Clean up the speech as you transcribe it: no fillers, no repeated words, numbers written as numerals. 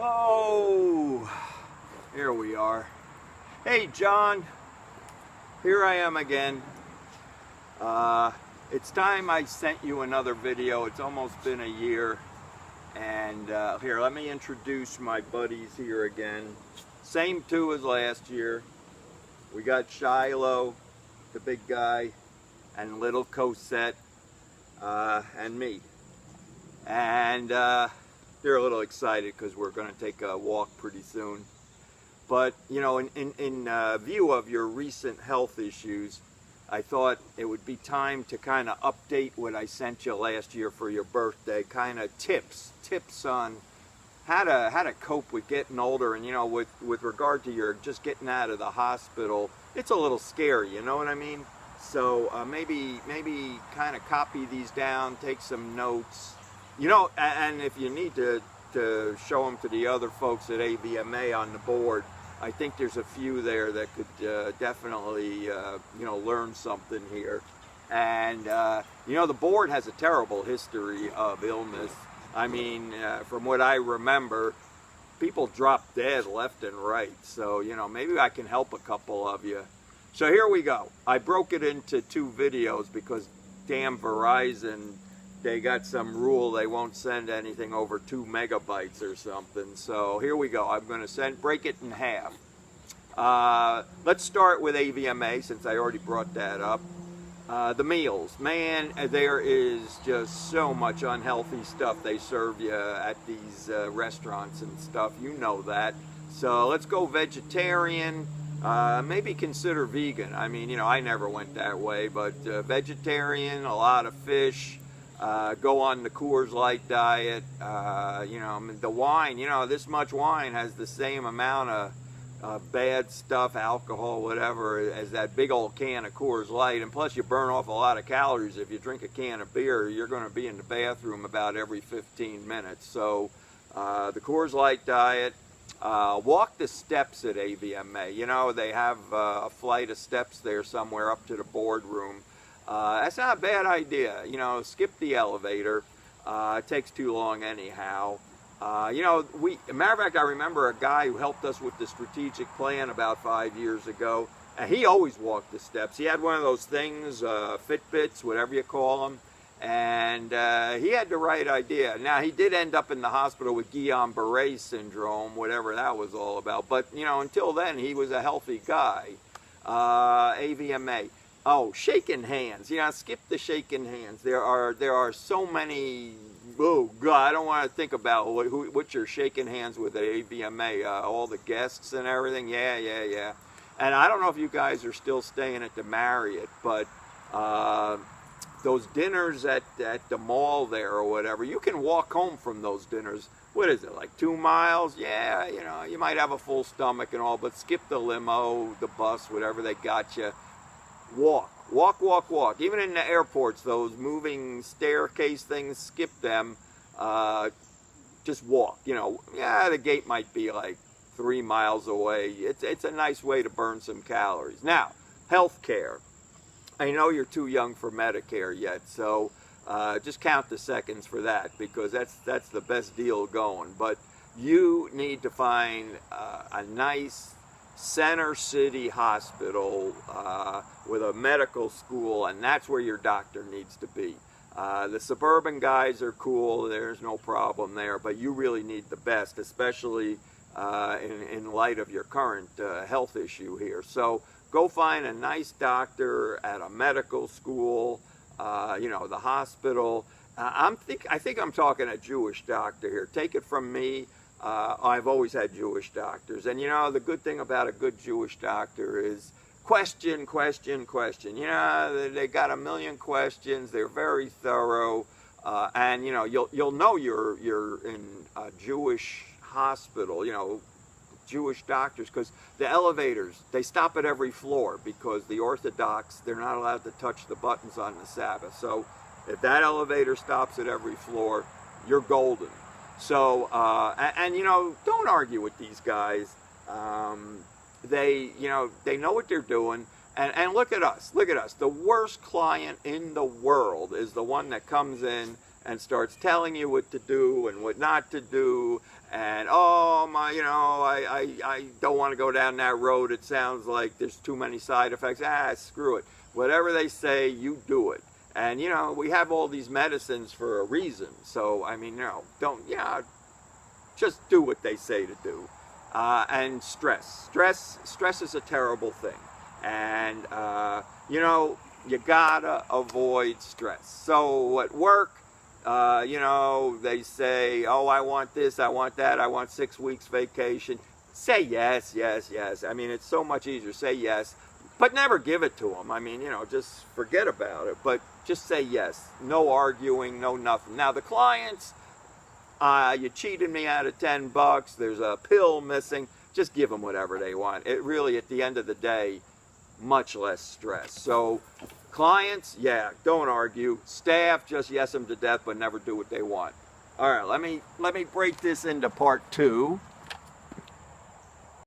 Oh, here we are. Hey, John. Here I am again. It's time I sent you another video. It's almost been a year. And here, let me introduce my buddies here again. Same two as last year. We got Shiloh, the big guy, and little Cosette, and me. And they're a little excited because we're going to take a walk pretty soon. But, you know, in view of your recent health issues, I thought it would be time to kind of update what I sent you last year for your birthday. Kind of tips on how to cope with getting older. And, you know, with regard to your just getting out of the hospital, it's a little scary, you know what I mean? So maybe kind of copy these down, take some notes. You know, and if you need to show them to the other folks at AVMA on the board, I think there's a few there that could definitely, you know, learn something here. And, you know, the board has a terrible history of illness. I mean, from what I remember, people drop dead left and right. So, you know, maybe I can help a couple of you. So here we go. I broke it into two videos because damn Verizon, they got some rule they won't send anything over 2 megabytes or something. So here we go. I'm going to break it in half. Let's start with AVMA since I already brought that up. The meals. Man, there is just so much unhealthy stuff they serve you at these restaurants and stuff. You know that. So let's go vegetarian. Maybe consider vegan. I mean, you know, I never went that way, but vegetarian, a lot of fish. Go on the Coors Light diet. You know, the wine, you know, this much wine has the same amount of bad stuff, alcohol, whatever, as that big old can of Coors Light. And plus you burn off a lot of calories. If you drink a can of beer, you're going to be in the bathroom about every 15 minutes. So the Coors Light diet. Walk the steps at AVMA. You know, they have a flight of steps there somewhere up to the boardroom. That's not a bad idea. You know, skip the elevator. It takes too long anyhow. You know, matter of fact, I remember a guy who helped us with the strategic plan about 5 years ago, and he always walked the steps. He had one of those things, Fitbits, whatever you call them, and he had the right idea. Now, he did end up in the hospital with Guillain-Barré syndrome, whatever that was all about. But, you know, until then, he was a healthy guy. AVMA. Oh, shaking hands. You know, skip the shaking hands. There are so many. Oh God, I don't want to think about what you're shaking hands with at AVMA. All the guests and everything. Yeah. And I don't know if you guys are still staying at the Marriott, but those dinners at the mall there or whatever, you can walk home from those dinners. What is it, like 2 miles? Yeah, you know, you might have a full stomach and all, but skip the limo, the bus, whatever they got you. Walk. Even in the airports, those moving staircase things, skip them. Just walk. You know, yeah, the gate might be like 3 miles away. It's a nice way to burn some calories. Now, health care. I know you're too young for Medicare yet, so just count the seconds for that because that's the best deal going. But you need to find a nice center city hospital with a medical school, and that's where your doctor needs to be. The suburban guys are cool, there's no problem there, but you really need the best, especially in light of your current health issue here. So go find a nice doctor at a medical school, you know, the hospital. I think I'm talking a Jewish doctor here. Take it from me. I've always had Jewish doctors, and you know the good thing about a good Jewish doctor is question. You know, they got a million questions. They're very thorough, and you know you'll know you're in a Jewish hospital. You know, Jewish doctors, because the elevators, they stop at every floor because the Orthodox, they're not allowed to touch the buttons on the Sabbath. So if that elevator stops at every floor, you're golden. So, and you know, don't argue with these guys. They know what they're doing. And look at us. The worst client in the world is the one that comes in and starts telling you what to do and what not to do, and oh my, you know, I don't want to go down that road, it sounds like there's too many side effects. Screw it. Whatever they say, you do it. And you know, we have all these medicines for a reason. So I mean, no, don't, yeah, just do what they say to do. And stress is a terrible thing. And you know, you gotta avoid stress. So at work, you know, they say, oh, I want this, I want that, I want 6 weeks vacation. Say yes, yes, yes. I mean, it's so much easier. Say yes, but never give it to them. I mean, you know, just forget about it. But just say yes. No arguing, no nothing. Now, the clients, you cheated me out of $10, there's a pill missing, just give them whatever they want. It really, at the end of the day, much less stress. So clients, yeah, don't argue. Staff, just yes them to death, but never do what they want. All right, let me break this into part 2.